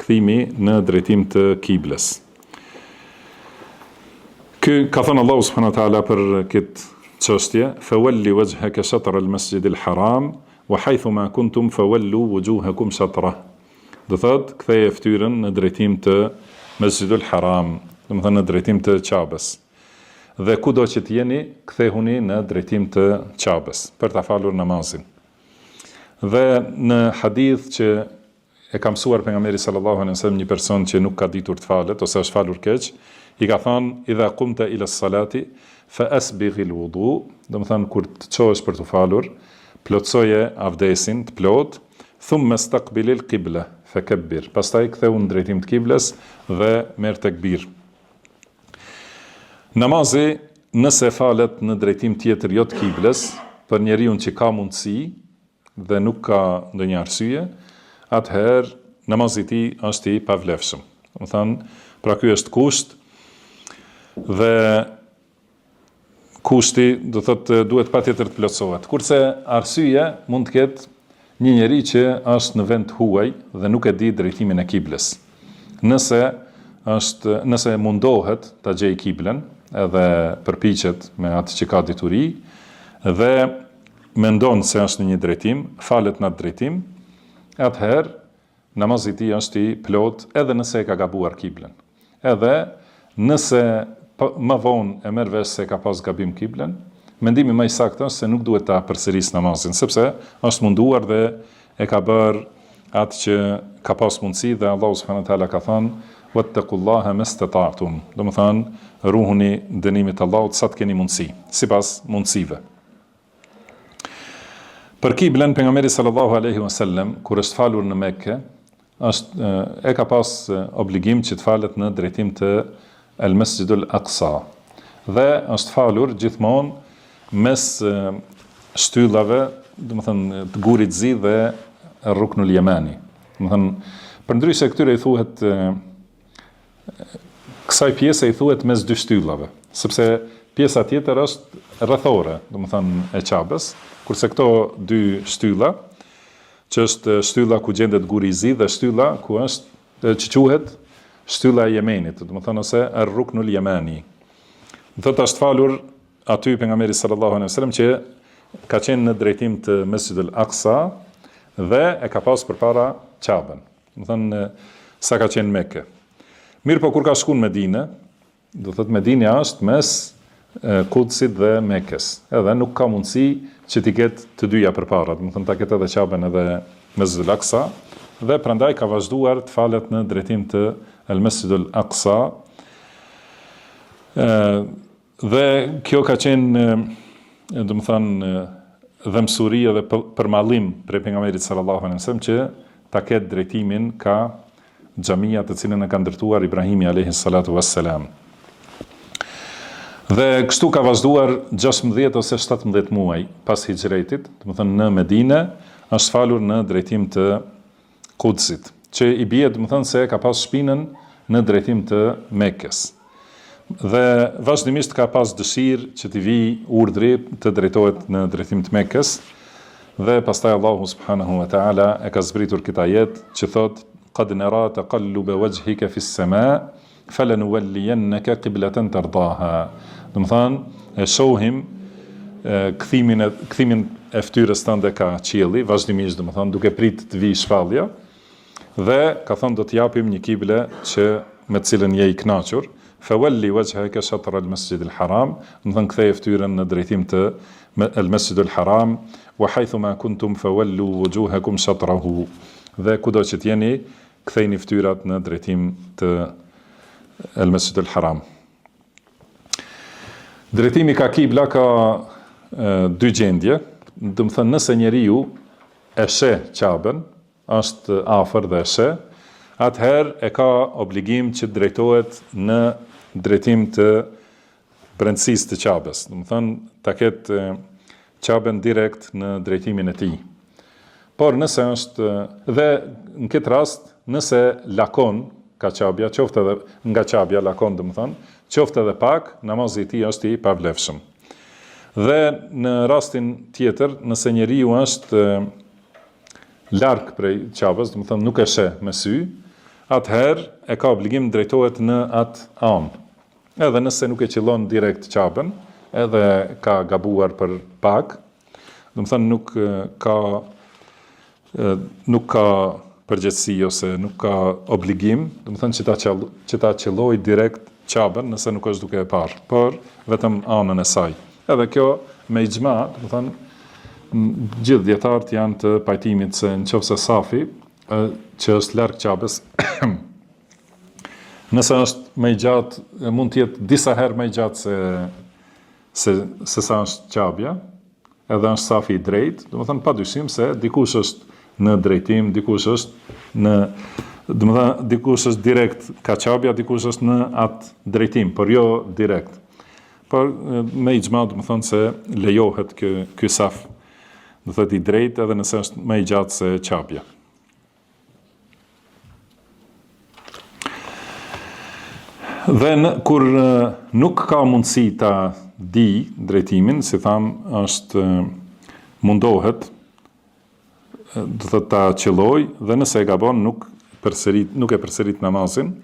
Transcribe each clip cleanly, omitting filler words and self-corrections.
kthimi në drejtim të kibles. Ky ka thënë Allahu subhanahu wa taala për këtë çështje, fawalli wajhaka shatr al-masjid al-haram wa haythu ma kuntum fawallu wujuhakum shatrah. Do thot, ktheje fytyrën në drejtim të Masjidul Haram, do të thënë në drejtim të Ka'bes. Dhe kudo që të jeni, kthehuni në drejtim të Ka'bes për ta falur namazin. Dhe në hadith që e ka mësuar pejgamberi sallallahu alaihi wasallam një person që nuk ka ditur të falet ose është falur keq, i ka thënë idha qumta ila salati fa asbigh al-wudu, do të thënë kur të çohesh për të falur, plotsoje avdesin të plot, thumma istaqbil al-qibla fakabbir. Pastaj ktheu në drejtim të kibles dhe merr tekbir. Namazi, nëse falet në drejtim tjetër jo të kibles, për njeriu që ka mundësi dhe nuk ka ndonjë arsye, atëherë namazi i tij është i pavlefshëm. Do të thënë, pra ky është kusht dhe kushti do thotë duhet patjetër të plotësohet. Kurse arsyeja mund të ketë një njeri që është në vend huaj dhe nuk e di drejtimin e kibles. Nëse mundohet ta gjejë kiblen, edhe përpiqet me atë që ka dituri dhe mendon se është në një drejtim, falet në atë drejtim, atëherë namazi i tij është i plot edhe nëse e ka gabuar kiblen. Edhe nëse më vonë e merr vesh se ka pas gabim kiblen, mendimi më i saktë është se nuk duhet ta përsërisë namazin, sepse është munduar dhe e ka bërë atë që ka pas mundësi dhe Allahu subhanahu wa taala ka thënë wattaqullaha mastata'tum. Do të thënë ruhuni dënimit të Allahut sa të keni mundësi, sipas mundësive. Për kiblen pejgamberi sallallahu alaihi wasallam kur është falur në Mekë, e ka pas obligim që të falet në drejtim të al-Masjidul Aqsa. Dhe është falur gjithmonë mes shtyllave, do të thënë të gurit zi dhe Ruknul Yamani. Do të thënë, përndryshe këtyre i thuhet kësaj pjese i thuhet mes dy shtyllave, sepse pjesa tjetër është rrethore, do të thënë e Ka'bes, kurse këto dy shtylla, që është shtylla ku gjendet guri i zi dhe shtylla ku është që quhet shtylla e Yemenit, do të thënë ose Ruknul Yamani. Do të është falur aty pejgamberi sallallahu alaihi wasallam që ka qenë në drejtim të Masjidul Aqsa dhe e ka pas përpara Ka'ben. Do të thënë sa ka qenë Mekë. Mirë po kur ka shku në Medinë, do thot Medinja është mes Kudsit dhe Mekës. Edhe nuk ka mundësi që t'i ketë të dyja përpara, do thënë ta ketë edhe Ka'ben edhe Masjidul Aqsa, dhe prandaj ka vazhduar të falet në drejtim të Al-Masjidul Aqsa. Dhe kjo ka qenë, do të thënë, dhëmsuri edhe përmallim prej pejgamberit sallallahu alaihi wasallam që ta ketë drejtimin ka xhamia të cilën e ka ndërtuar Ibrahimi alayhi salatu wassalam. Dhe kështu ka vazhduar 16 ose 17 muaj pas hijretit, do të thënë në Medinë, është falur në drejtim të Kudsit, që i bie, do të thënë se ka pas shpinën në drejtim të Mekës. Dhe vazhdimisht ka pas dëshirë që t'i vijë urdhri të drejtohet në drejtim të Mekës, dhe pastaj Allahu subhanahu wa taala e ka zbritur këtë ajet që thotë qad nara taqalluba wajhika fi as-samaa falanuwalliyannaka qiblatan tardaha. Do të thënë, e shohim kthimin e fytyrës tënde ka qielli, vazhdimisht do të thënë duke prit të vijë shpallja, dhe ka thënë do të japim një kible që me të cilën je i kënaqur, fawalli wajhaka shatr al-Masjid al-Haram, do të thënë ktheje fytyrën në drejtim të al-Masjid al-Haram, wa haythu ma kuntum fawallu wujuhakum shatrahu. Dhe kudo që t'jeni, kthejni fytyrat në drejtim të al-Masjid al-Haram. Drejtimi ka kibla ka dy gjendje, do të thënë nëse njeriu e sheh Ka'ben, është afër dhe e sheh, atëherë e ka obligim që drejtohet në drejtim të brendësisë të Ka'bes. Do të thënë ta ketë Ka'ben direkt në drejtimin e tij. Por nëse është, dhe në këtë rast, nëse lakon ka Ka'bja, qoftë edhe nga Ka'bja lakon, do të thënë, qoftë edhe pak, namazi i tij është i pavlefshëm. Dhe në rastin tjetër, nëse njeriu është larg prej Ka'bes, do të thënë nuk e sheh me sy, atëherë e ka obligim drejtohet në atë anë. Edhe nëse nuk e qëllon direkt qabën, edhe ka gabuar për pak, do të thënë nuk ka përgjegjësi ose nuk ka obligim, do të thënë që ta qëlloj direkt qabën nëse nuk është duke e parë, por vetëm anën e saj. Edhe kjo me ixhma, do të thënë gjithë dietarët janë të pajtimit se nëse safi që është larg qabës, nëse është më i gjatë, mund të jetë disa herë më i gjatë se sa është qabja, edhe është safi i drejtë, do të thënë padyshim se dikush është në drejtim, dikush është direkt ka qabja, dikush është në atë drejtim, por jo direkt. Por me ixhma do të thonë se lejohet ky saf, do thotë i drejtë edhe nëse është më i gjatë se qabja. Dhe kur nuk ka mundësi ta di drejtimin, si tham, është mundohet do të ta qëlloj dhe nëse e gabon nuk e përsërit namazin,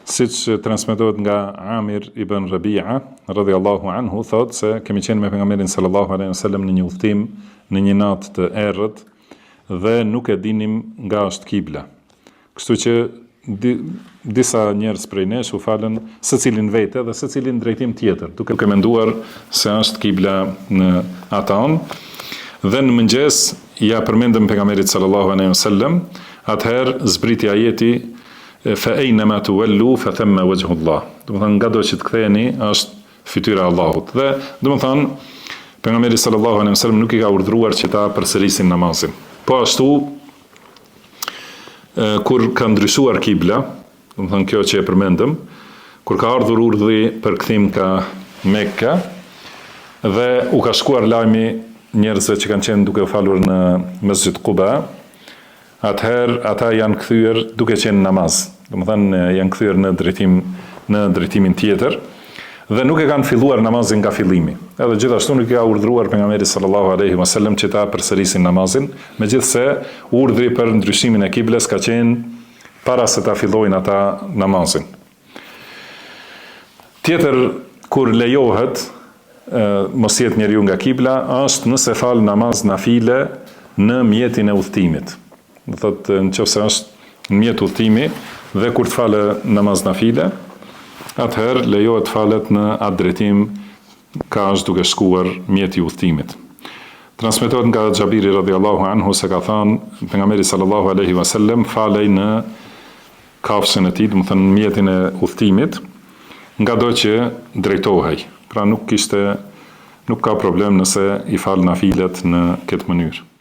siç transmetohet nga Amir ibn Rabi'a radhiyallahu anhu, thotë se kemi qenë me pejgamberin sallallahu alaihi wasallam në një udhtim në një natë të errët dhe nuk e dinim nga është kibla. Kështu që disa njerëz prej nesh u falën secilin vete dhe secilin drejtim tjetër, duke menduar se është kibla në atë anë. Dhe në mëngjes ja përmendëm pejgamberit sallallahu alaihi wasallam, atëherë zbriti ajeti fa aynama tuwallu fa thamma wajhu Allah. Do të thonë ngado që të ktheheni është fytyra e Allahut. Dhe do të thonë pejgamberi sallallahu alaihi wasallam nuk i ka urdhëruar që ta përsërisin namazin. Po ashtu kur ka ndryshuar kibla, do të thonë kjo që e përmendëm, kur ka ardhur urdhri për kthim ka Mekka dhe u ka shkuar lajmi njerëzve që kanë qenë duke u falur në Mesjid Quba, atëherë ata janë kthyer duke qenë namaz. Do të thënë janë kthyer në drejtimin tjetër dhe nuk e kanë filluar namazin nga fillimi. Edhe gjithashtu nuk i ka urdhëruar pejgamberi sallallahu alaihi wasallam që ta përsërisin namazin, megjithse urdhri për ndryshimin e kiblës ka qenë para se ta fillojnë ata namazin. Tjetër kur lejohet mos jetë njeriu nga kibla është nëse fal namaz nafile në mjetin e udhëtimit. Do thotë nëse është në mjet udhëtimi dhe kur të falë namaz nafile, atëherë lejohet falet në atë drejtim ka është duke shkuar mjeti i udhëtimit. Transmetohet nga Xhabiri radhiyallahu anhu se ka thënë pejgamberi sallallahu alaihi wasallam falej në kafshën e tij, do të thënë mjetin e udhëtimit, ngado që drejtohej. Pra nuk ka problem nëse i fal nafilet në këtë mënyrë.